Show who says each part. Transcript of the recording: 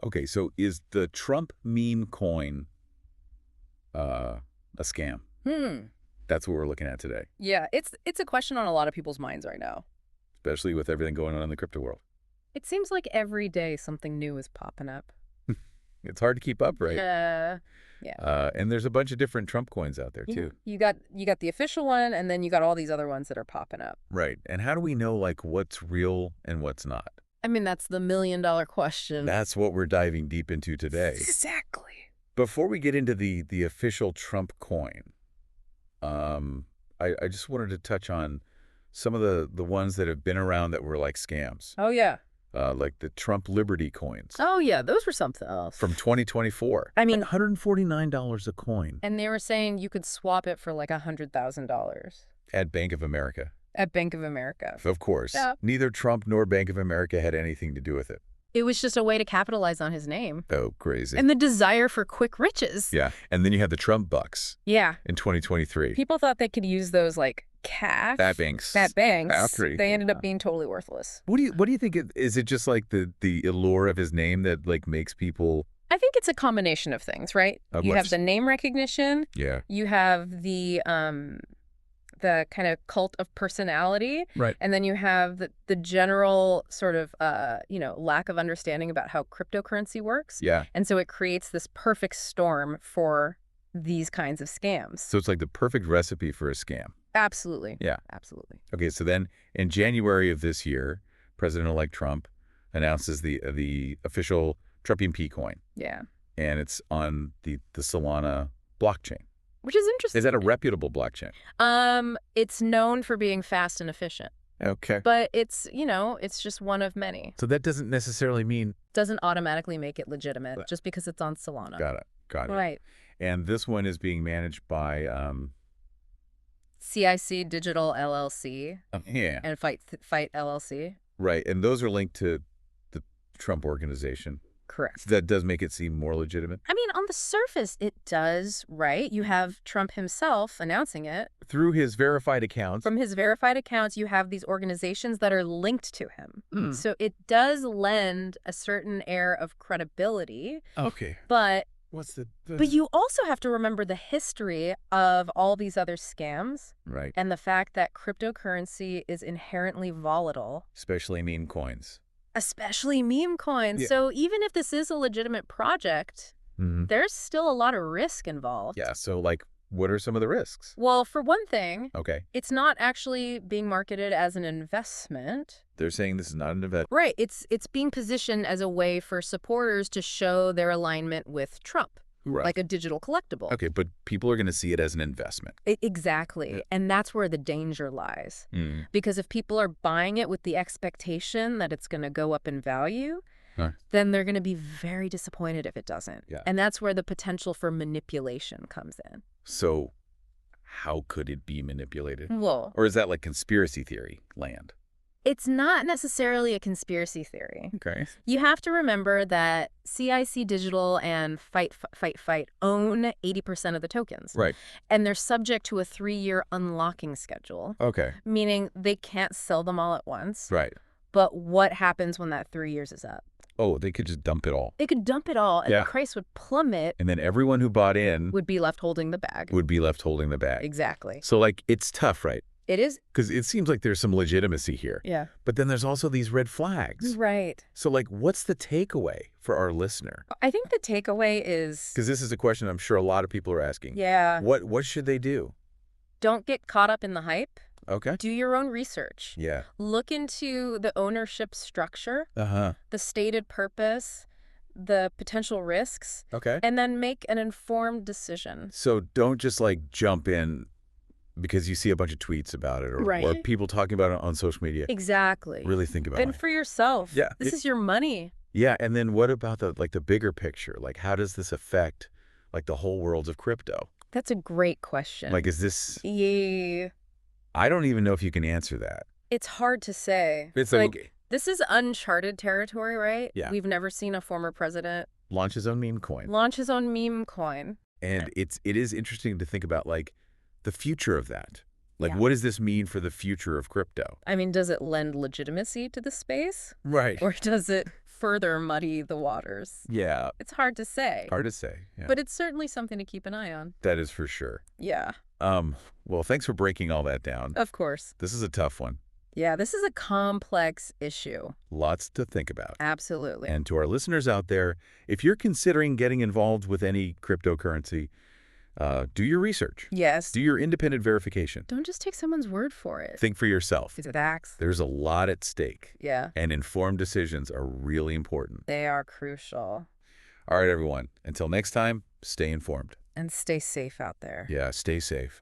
Speaker 1: Okay, so is the Trump meme coin a scam? That's what we're looking at today,
Speaker 2: Yeah, it's a question on a lot of people's minds right now.
Speaker 1: especially with everything going on in the crypto world.
Speaker 2: It seems like every day something new is popping up.
Speaker 1: It's hard to keep up, right?
Speaker 2: Yeah.
Speaker 1: And there's a bunch of different Trump coins out there, too.
Speaker 2: You got the official one, and then you got all these other ones that are popping up.
Speaker 1: Right. And how do we know, like, what's real and what's not?
Speaker 2: I mean, that's the million-dollar question.
Speaker 1: That's what we're diving deep into today.
Speaker 2: Exactly.
Speaker 1: Before we get into the official Trump coin, I just wanted to touch on some of the ones that have been around that were like scams.
Speaker 2: Oh, yeah.
Speaker 1: Like the Trump Liberty coins.
Speaker 2: Oh, yeah, those were something else.
Speaker 1: From 2024.
Speaker 2: I mean,
Speaker 1: $149 a coin.
Speaker 2: And they were saying you could swap it for like $100,000.
Speaker 1: At Bank of America.
Speaker 2: At Bank of America.
Speaker 1: Of course.
Speaker 2: Yeah.
Speaker 1: Neither Trump nor Bank of America had anything to do with it.
Speaker 2: It was just a way to capitalize on his name.
Speaker 1: Oh, crazy.
Speaker 2: And the desire for quick riches.
Speaker 1: Yeah. And then you had the Trump bucks.
Speaker 2: Yeah.
Speaker 1: In 2023.
Speaker 2: People thought they could use those like cash.
Speaker 1: Fat banks.
Speaker 2: Fat banks.
Speaker 1: Factory.
Speaker 2: They ended up being totally worthless.
Speaker 1: What do you think? Is it just like the allure of his name that like makes people?
Speaker 2: I think it's a combination of things, right? You have the name recognition.
Speaker 1: Yeah.
Speaker 2: You have the kind of cult of personality.
Speaker 1: Right.
Speaker 2: And then you have the general sort of, lack of understanding about how cryptocurrency works.
Speaker 1: Yeah.
Speaker 2: And so it creates this perfect storm for these kinds of scams.
Speaker 1: So it's like the perfect recipe for a scam.
Speaker 2: Absolutely.
Speaker 1: Yeah.
Speaker 2: Absolutely.
Speaker 1: Okay. So then in January of this year, President-elect Trump announces the official Trumpian P coin.
Speaker 2: Yeah.
Speaker 1: And it's on the Solana blockchain.
Speaker 2: Which is interesting.
Speaker 1: Is that a reputable blockchain?
Speaker 2: It's known for being fast and efficient.
Speaker 1: Okay.
Speaker 2: But it's just one of many.
Speaker 1: So that doesn't necessarily mean...
Speaker 2: Doesn't automatically make it legitimate just because it's on Solana.
Speaker 1: Got it.
Speaker 2: Right.
Speaker 1: And this one is being managed by...
Speaker 2: CIC Digital LLC.
Speaker 1: Yeah.
Speaker 2: And Fight LLC.
Speaker 1: Right. And those are linked to the Trump organization.
Speaker 2: Correct.
Speaker 1: So that does make it seem more legitimate?
Speaker 2: I mean, on the surface, it does, right? You have Trump himself announcing it.
Speaker 1: Through his verified accounts.
Speaker 2: From his verified accounts, you have these organizations that are linked to him. So it does lend a certain air of credibility.
Speaker 1: Okay.
Speaker 2: But
Speaker 1: what's
Speaker 2: But you also have to remember the history of all these other scams.
Speaker 1: Right.
Speaker 2: And the fact that cryptocurrency is inherently volatile.
Speaker 1: Especially meme coins.
Speaker 2: Especially meme coins.
Speaker 1: Yeah.
Speaker 2: So even if this is a legitimate project, there's still a lot of risk involved.
Speaker 1: Yeah. So, like, what are some of the risks?
Speaker 2: Well, for one thing,
Speaker 1: okay,
Speaker 2: it's not actually being marketed as an investment.
Speaker 1: They're saying this is not an investment.
Speaker 2: Right. It's being positioned as a way for supporters to show their alignment with Trump.
Speaker 1: Right.
Speaker 2: Like a digital collectible.
Speaker 1: Okay, but people are going to see it as an investment.
Speaker 2: Exactly. Yeah. And that's where the danger lies. Because if people are buying it with the expectation that it's going to go up in value, then they're going to be very disappointed if it doesn't.
Speaker 1: Yeah.
Speaker 2: And that's where the potential for manipulation comes in.
Speaker 1: So how could it be manipulated?
Speaker 2: Well,
Speaker 1: or is that like conspiracy theory land?
Speaker 2: It's not necessarily a conspiracy theory.
Speaker 1: Okay.
Speaker 2: You have to remember that CIC Digital and Fight own 80% of the tokens.
Speaker 1: Right.
Speaker 2: And they're subject to a 3-year unlocking schedule.
Speaker 1: Okay.
Speaker 2: Meaning they can't sell them all at once.
Speaker 1: Right.
Speaker 2: But what happens when that 3 years is up?
Speaker 1: Oh, they could just dump it all.
Speaker 2: They could dump it all, and the price would plummet.
Speaker 1: And then everyone who bought in
Speaker 2: would be left holding the bag.
Speaker 1: Exactly. So, like, it's tough, right?
Speaker 2: It is.
Speaker 1: Because it seems like there's some legitimacy here.
Speaker 2: Yeah.
Speaker 1: But then there's also these red flags.
Speaker 2: Right.
Speaker 1: So, like, what's the takeaway for our listener?
Speaker 2: I think the takeaway is...
Speaker 1: Because this is a question I'm sure a lot of people are asking.
Speaker 2: Yeah.
Speaker 1: What should they do?
Speaker 2: Don't get caught up in the hype.
Speaker 1: Okay.
Speaker 2: Do your own research.
Speaker 1: Yeah.
Speaker 2: Look into the ownership structure.
Speaker 1: Uh-huh.
Speaker 2: The stated purpose, the potential risks.
Speaker 1: Okay.
Speaker 2: And then make an informed decision.
Speaker 1: So don't just, like, jump in because you see a bunch of tweets about it or people talking about it on social media.
Speaker 2: Exactly.
Speaker 1: Really think about it.
Speaker 2: And for yourself.
Speaker 1: Yeah.
Speaker 2: This is your money.
Speaker 1: Yeah. And then what about the bigger picture? Like, how does this affect, like, the whole world of crypto?
Speaker 2: That's a great question.
Speaker 1: Like, is this...
Speaker 2: Yeah.
Speaker 1: I don't even know if you can answer that.
Speaker 2: It's hard to say.
Speaker 1: It's
Speaker 2: like this is uncharted territory, right?
Speaker 1: Yeah.
Speaker 2: We've never seen a former president
Speaker 1: launch his own meme coin.
Speaker 2: And
Speaker 1: it is interesting to think about, like, the future of that. Like, what does this mean for the future of crypto?
Speaker 2: I mean, does it lend legitimacy to the space?
Speaker 1: Right.
Speaker 2: Or does it further muddy the waters.
Speaker 1: Yeah.
Speaker 2: It's hard to say.
Speaker 1: Hard to say. Yeah.
Speaker 2: But it's certainly something to keep an eye on.
Speaker 1: That is for sure.
Speaker 2: Yeah.
Speaker 1: Well, thanks for breaking all that down.
Speaker 2: Of course.
Speaker 1: This is a tough one.
Speaker 2: Yeah, this is a complex issue.
Speaker 1: Lots to think about.
Speaker 2: Absolutely.
Speaker 1: And to our listeners out there, if you're considering getting involved with any cryptocurrency, do your research.
Speaker 2: Yes.
Speaker 1: Do your independent verification.
Speaker 2: Don't just take someone's word for it.
Speaker 1: Think for yourself.
Speaker 2: Facts.
Speaker 1: There's a lot at stake.
Speaker 2: Yeah.
Speaker 1: And informed decisions are really important.
Speaker 2: They are crucial.
Speaker 1: All right, everyone. Until next time, stay informed.
Speaker 2: And stay safe out there.
Speaker 1: Yeah, stay safe.